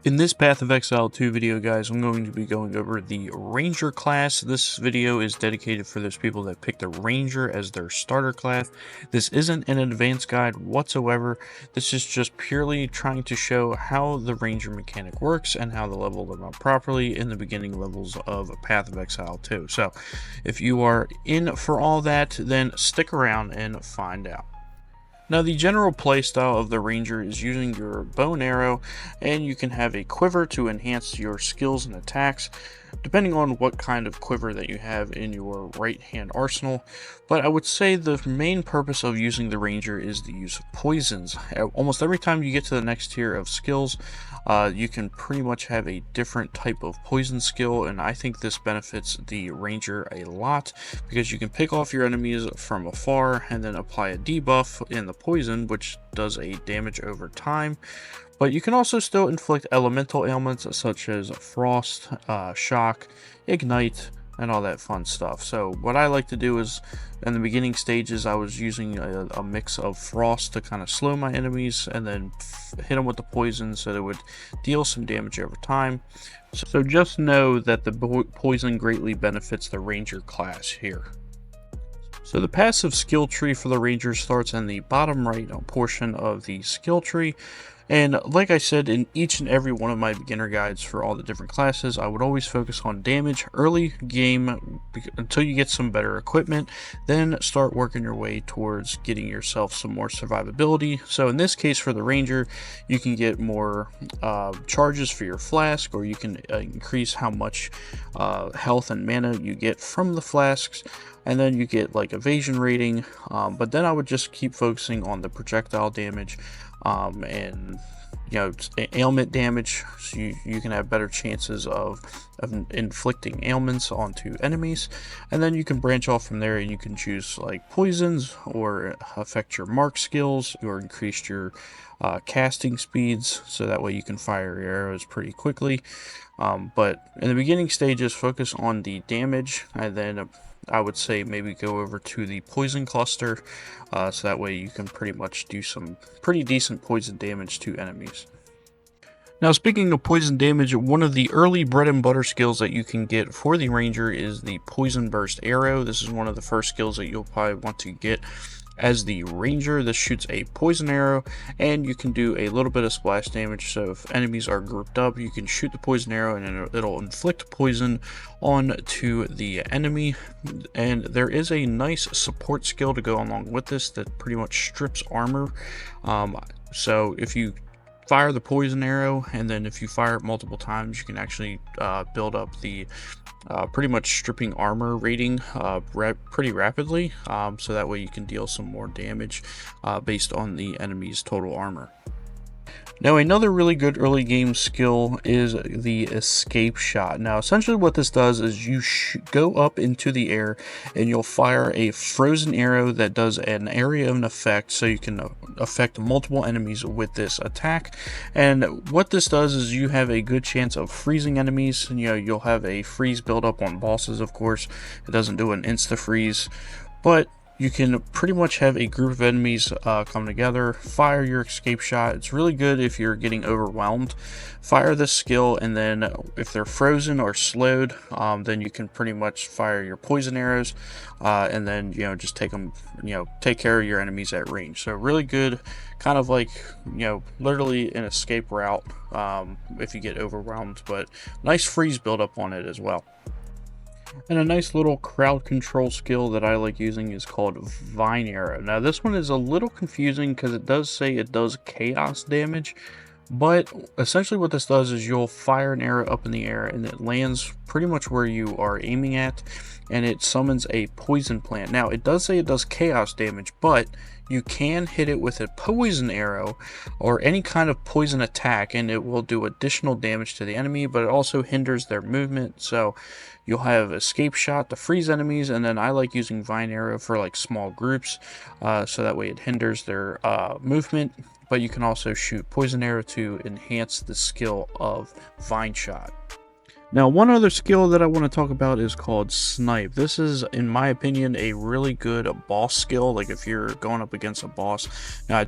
In this Path of Exile 2 video, guys, I'm going to be going over the Ranger class. This video is dedicated for those people that pick the Ranger as their starter class. This isn't an advanced guide whatsoever. This is just purely trying to show how the Ranger mechanic works and how to level them up properly in the beginning levels of Path of Exile 2. So, if you are in for all that, then stick around and find out. Now, the general playstyle of the Ranger is using your bow and arrow, and you can have a quiver to enhance your skills and attacks, depending on what kind of quiver that you have in your right hand arsenal. But I would say the main purpose of using the Ranger is the use of poisons. Almost every time you get to the next tier of skills, you can pretty much have a different type of poison skill, and I think this benefits the Ranger a lot because you can pick off your enemies from afar and then apply a debuff in the poison, which does a damage over time. But you can also still inflict elemental ailments such as frost, shock, ignite, and all that fun stuff. So what I like to do is, in the beginning stages, I was using a mix of frost to kind of slow my enemies and then hit them with the poison so that it would deal some damage over time. So just know that the poison greatly benefits the Ranger class here. So the passive skill tree for the Ranger starts in the bottom right portion of the skill tree. And like I said, in each and every one of my beginner guides for all the different classes, I would always focus on damage early game until you get some better equipment, then start working your way towards getting yourself some more survivability. So in this case for the Ranger, you can get more charges for your flask, or you can increase how much health and mana you get from the flasks. And then you get like evasion rating, but then I would just keep focusing on the projectile damage and ailment damage, so you can have better chances of inflicting ailments onto enemies. And then you can branch off from there and you can choose like poisons, or affect your mark skills, or increase your casting speeds, so that way you can fire your arrows pretty quickly. But in the beginning stages, focus on the damage, and then I would say maybe go over to the poison cluster, so that way you can pretty much do some pretty decent poison damage to enemies. Now, speaking of poison damage, one of the early bread and butter skills that you can get for the Ranger is the Poison Burst Arrow. This is one of the first skills that you'll probably want to get as the Ranger. This shoots a poison arrow, and you can do a little bit of splash damage. So if enemies are grouped up, you can shoot the poison arrow and it'll inflict poison onto the enemy. And there is a nice support skill to go along with this that pretty much strips armor. So if you fire the poison arrow, and then if you fire it multiple times, you can actually build up the pretty much stripping armor rating pretty rapidly, so that way you can deal some more damage based on the enemy's total armor. Now, another really good early game skill is the escape shot. Now, essentially what this does is you go up into the air and you'll fire a frozen arrow that does an area of an effect, so you can affect multiple enemies with this attack. And what this does is you have a good chance of freezing enemies. And, you'll have a freeze build up on bosses, of course. It doesn't do an insta freeze, but you can pretty much have a group of enemies come together, fire your escape shot. It's really good if you're getting overwhelmed. Fire this skill, and then if they're frozen or slowed, then you can pretty much fire your poison arrows, and then just take them, take care of your enemies at range. So really good, kind of like literally an escape route if you get overwhelmed, but nice freeze build up on it as well. And a nice little crowd control skill that I like using is called Vine Arrow. Now, this one is a little confusing because it does say it does chaos damage, but essentially what this does is you'll fire an arrow up in the air and it lands pretty much where you are aiming at, and it summons a poison plant. Now, it does say it does chaos damage, but you can hit it with a poison arrow or any kind of poison attack, and it will do additional damage to the enemy, but it also hinders their movement. So you'll have escape shot to freeze enemies, and then I like using vine arrow for like small groups, so that way it hinders their movement. But you can also shoot poison arrow to enhance the skill of vine shot. Now, one other skill that I want to talk about is called Snipe. This is, in my opinion, a really good boss skill. Like if you're going up against a boss. Now,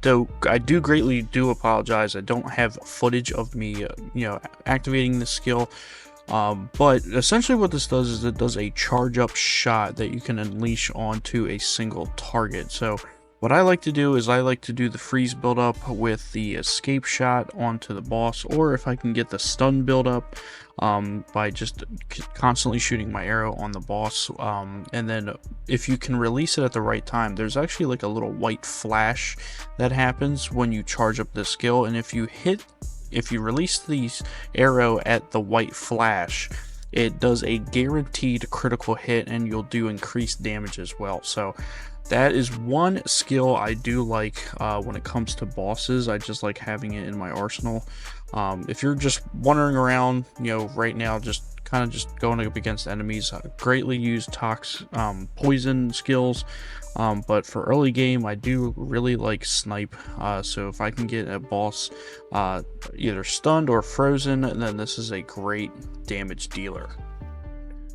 I do greatly apologize. I don't have footage of me, activating this skill. But essentially what this does is it does a charge up shot that you can unleash onto a single target. So what I like to do is I like to do the freeze build up with the escape shot onto the boss, or if I can get the stun build up by just constantly shooting my arrow on the boss. And then if you can release it at the right time, there's actually like a little white flash that happens when you charge up the skill, and if you release the arrow at the white flash, it does a guaranteed critical hit and you'll do increased damage as well. So that is one skill I do like when it comes to bosses. I just like having it in my arsenal. If you're just wandering around, right now, just kind of just going up against enemies, greatly use poison skills. But for early game, I do really like Snipe. So if I can get a boss either stunned or frozen, then this is a great damage dealer.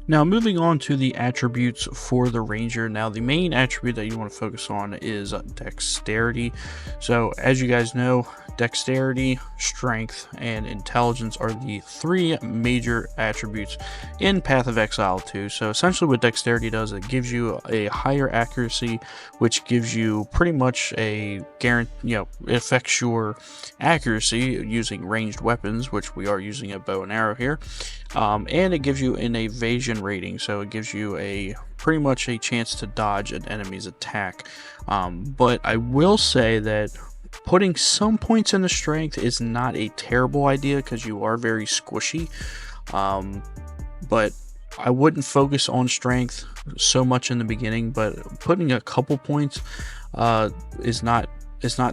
Now, moving on to the attributes for the Ranger. Now, the main attribute that you want to focus on is Dexterity. So, as you guys know, Dexterity, Strength, and Intelligence are the three major attributes in Path of Exile 2. So, essentially what Dexterity does, it gives you a higher accuracy, which gives you pretty much a guarantee, it affects your accuracy using ranged weapons, which we are using a bow and arrow here. And it gives you an evasion rating, so it gives you pretty much a chance to dodge an enemy's attack. But I will say that putting some points into strength is not a terrible idea because you are very squishy. But I wouldn't focus on strength so much in the beginning, but putting a couple points is not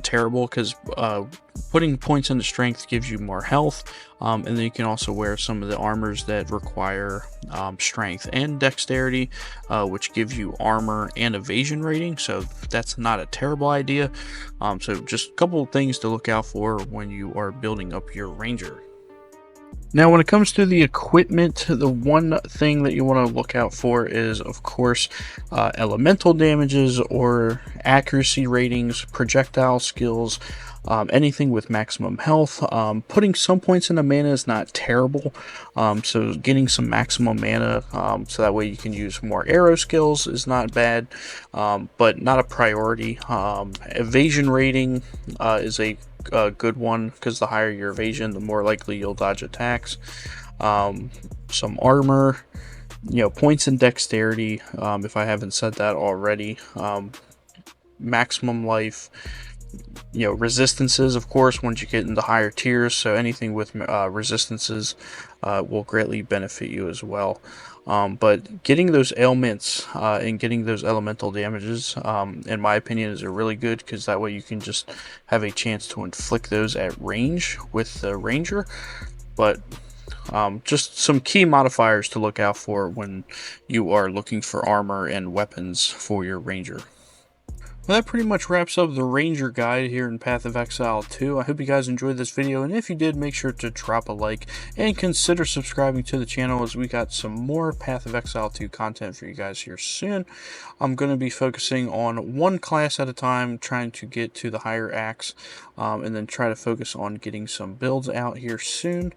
terrible, because putting points into strength gives you more health, and then you can also wear some of the armors that require strength and dexterity, which gives you armor and evasion rating, so that's not a terrible idea. So just a couple of things to look out for when you are building up your Ranger. Now, when it comes to the equipment, the one thing that you want to look out for is, of course, elemental damages or accuracy ratings, projectile skills, anything with maximum health. Putting some points into mana is not terrible, so getting some maximum mana so that way you can use more arrow skills is not bad, but not a priority. Evasion rating is a good one, because the higher your evasion, the more likely you'll dodge attacks. Some armor, points in dexterity, if I haven't said that already. Maximum life, resistances, of course, once you get into higher tiers, so anything with resistances will greatly benefit you as well. But getting those ailments and getting those elemental damages, in my opinion, is really good, because that way you can just have a chance to inflict those at range with the Ranger. But just some key modifiers to look out for when you are looking for armor and weapons for your Ranger. Well, that pretty much wraps up the Ranger guide here in Path of Exile 2. I hope you guys enjoyed this video, and if you did, make sure to drop a like and consider subscribing to the channel, as we got some more Path of Exile 2 content for you guys here soon. I'm going to be focusing on one class at a time, trying to get to the higher axe, and then try to focus on getting some builds out here soon.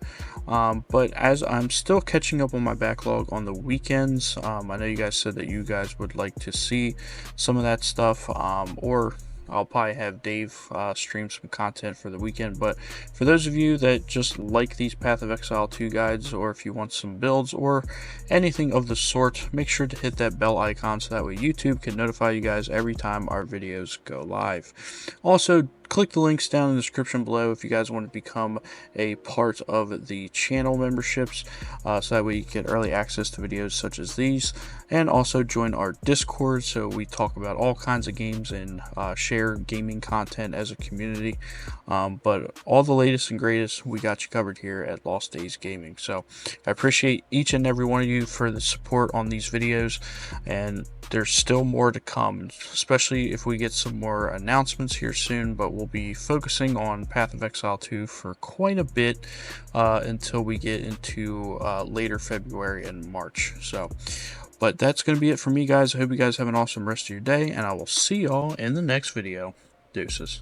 But as I'm still catching up on my backlog on the weekends, I know you guys said that you guys would like to see some of that stuff, or I'll probably have Dave stream some content for the weekend. But for those of you that just like these Path of Exile 2 guides, or if you want some builds or anything of the sort, make sure to hit that bell icon so that way YouTube can notify you guys every time our videos go live. Also, click the links down in the description below if you guys want to become a part of the channel memberships, so that way you get early access to videos such as these, and also join our Discord, so we talk about all kinds of games and share gaming content as a community. But all the latest and greatest, we got you covered here at Lost Daze Gaming. So I appreciate each and every one of you for the support on these videos, and there's still more to come, especially if we get some more announcements here soon, but we'll will be focusing on Path of Exile 2 for quite a bit until we get into later February and March. So, but that's going to be it for me, guys. I hope you guys have an awesome rest of your day, and I will see y'all in the next video. Deuces.